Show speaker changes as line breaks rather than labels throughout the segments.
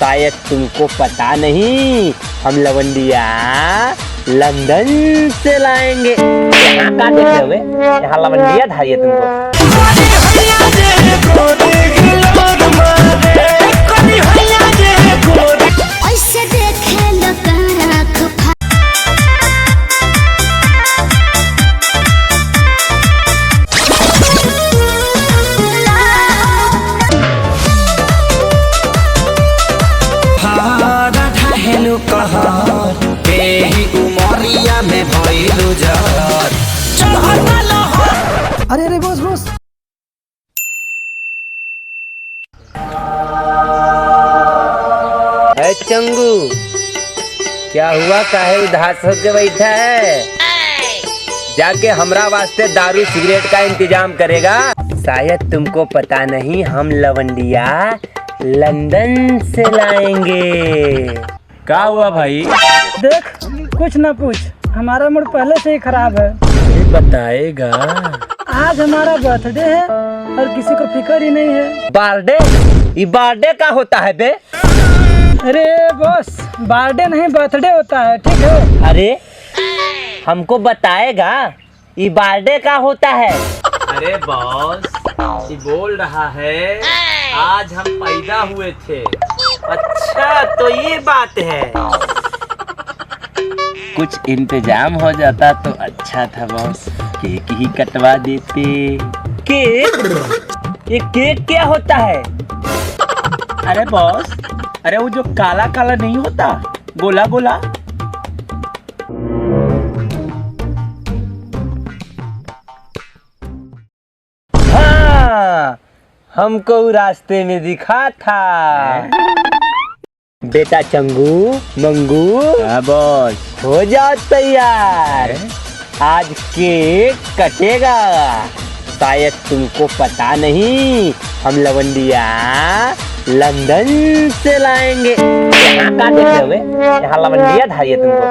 शायद तुमको पता नहीं, हम लवंडिया लंदन से लाएंगे। यहाँ का देखे हुए, यहाँ लवंडिया धारिए तुमको।
अरे अरे बॉस बॉस,
अरे चंगू, क्या हुआ? काहे उदास होके बैठा है? जाके हमरा वास्ते दारू सिगरेट का इंतजाम करेगा। शायद तुमको पता नहीं, हम लवंडिया लंदन से लाएंगे।
क्या हुआ भाई?
देख कुछ ना पूछ, हमारा मूड पहले से ही खराब है।
ये बताएगा।
आज हमारा बर्थडे है और किसी को फिक्र ही नहीं है।
बर्थडे? ये बर्थडे का होता है बे?
अरे बॉस, बर्थडे नहीं बर्थडे होता है, ठीक है?
अरे हमको बताएगा ये बर्थडे का होता है?
अरे बॉस, ये बोल रहा है आज हम पैदा हुए थे।
अच्छा तो ये बात है। कुछ इंतजाम हो जाता तो अच्छा था बॉस, केक ही कटवा देते। केक? ये केक क्या होता है?
अरे बॉस, अरे वो जो काला काला नहीं होता, गोला गोला।
हाँ, हमको रास्ते में दिखा था। बेटा चंगू मंगू,
हाँ बॉस,
हो जाओ तैयार, आज केक कटेगा। शायद तुमको पता नहीं, हम लवंडिया लंदन से लाएंगे। यहाँ का देखे हुए, यहाँ लवंडिया धारिए तुमको।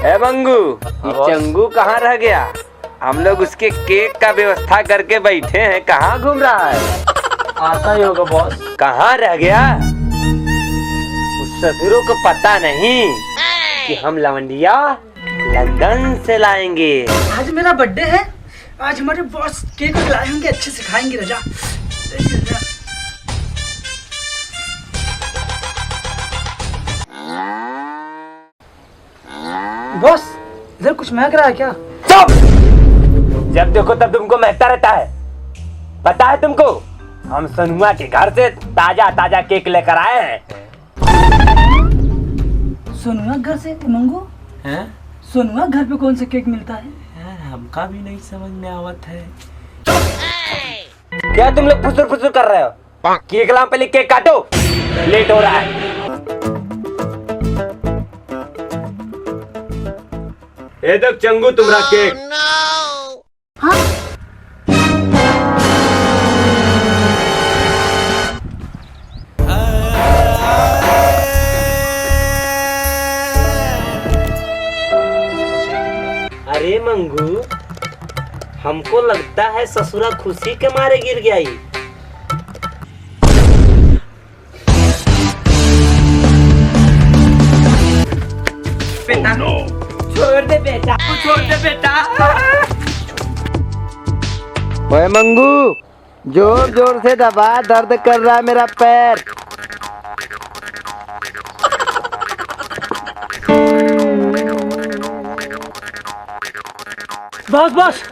ए मंगू, ये चंगू कहाँ रह गया? हम लोग उसके केक का व्यवस्था करके बैठे हैं, कहाँ घूम रहा है?
आता ही होगा बॉस।
कहाँ रह गया? उस सफीरों को पता नहीं कि हम लवंडिया लंदन से लाएंगे।
आज मेरा बर्थडे है, आज हमारे बॉस केक लाएंगे, अच्छे से खाएंगे। रजा बॉस, इधर कुछ महक रहा है क्या?
चुप! जब देखो तब तुमको महकता रहता है। पता है तुमको, हम सनुआ के घर से ताजा ताजा केक लेकर आए हैं।
सोनुआ घर से? मंगू,
हैं?
सोनुआ घर पे कौन सा केक मिलता है?
यार हमका भी नहीं समझ में आवत है।
क्या तुम लोग फुसुर फुसुर कर रहे हो? केक लाओ, पहले केक काटो, लेट हो रहा है। ये देख चंगू, तुम्हारा केक।
हाँ?
अरे मंगू, हमको लगता है ससुरा खुशी के मारे गिर गया ये। बेटा छोड़ दे बेटा, छोड़ दे बेटा। ओए मंगू, जोर जोर से दबा, दर्द कर रहा है मेरा पैर।
बॉस बॉस,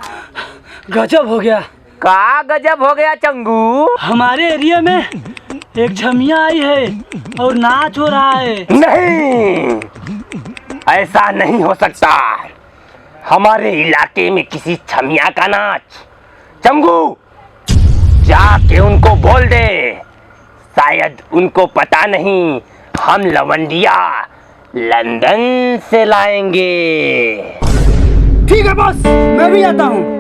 गजब हो गया।
का गजब हो गया चंगू?
हमारे एरिया में एक झमिया आई है और नाच हो रहा है।
नहीं, ऐसा नहीं हो सकता। हमारे इलाके में किसी छमिया का नाच? चंगू, जाके उनको बोल दे, शायद उनको पता नहीं, हम लवंडिया लंदन से लाएंगे।
ठीक है बॉस, मैं भी आता हूँ।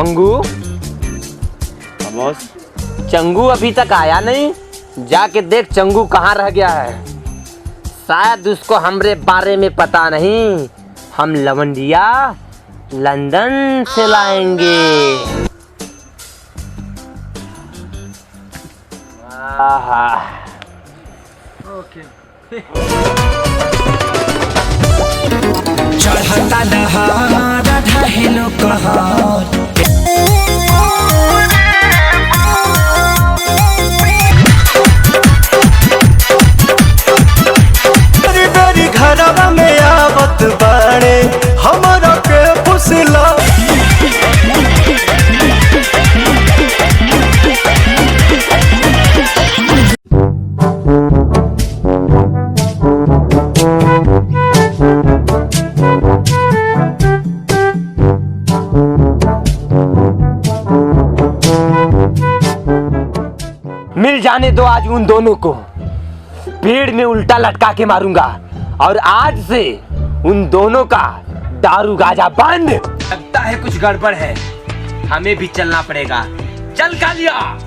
मंगू,
बॉस।
चंगू अभी तक आया नहीं। जाके देख चंगू कहाँ रह गया है। शायद उसको हमरे बारे में पता नहीं। हम लवंडिया लंदन से लाएंगे। आहा।
ओके।
चढ़ता दहार ढहेलो कहर
बेरी घरवा में आवत बाड़े हमरा के फुसला।
मिल जाने दो आज उन दोनों को। पेड़ में उल्टा लटका के मारूंगा और आज से उन दोनों का दारू गाजा बंद। लगता है कुछ गड़बड़ है, हमें भी चलना पड़ेगा। चल कालिया।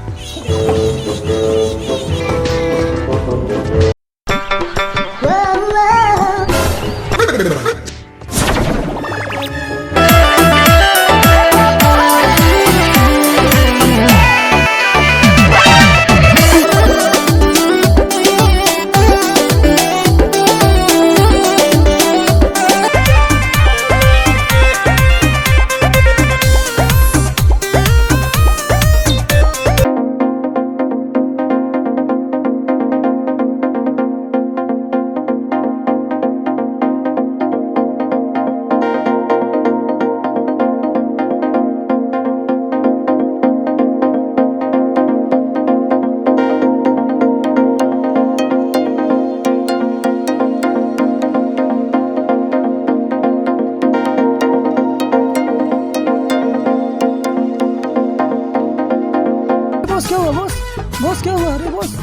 बॉस क्या हुआ बॉस? बॉस क्या हुआ? अरे बॉस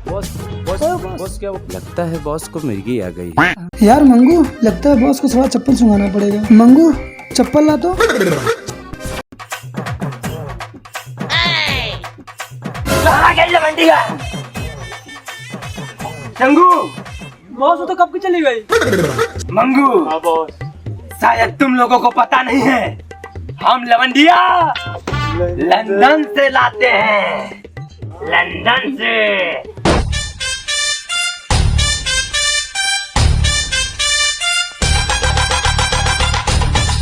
बॉस
बॉस क्या लगता है बॉस को मिर्गी आ गई।
यार मंगू, लगता है बॉस को थोड़ा चप्पल सुंघाना पड़ेगा। मंगू चप्पल ला तो।
कहाँ गई लवंडिया? चंगू।
बॉस वो तो कब की चली गई।
मंगू,
हाँ बॉस।
शायद तुम लोगों को पता नहीं है, हम लवंडिया लंदन से लाते हैं। लंदन से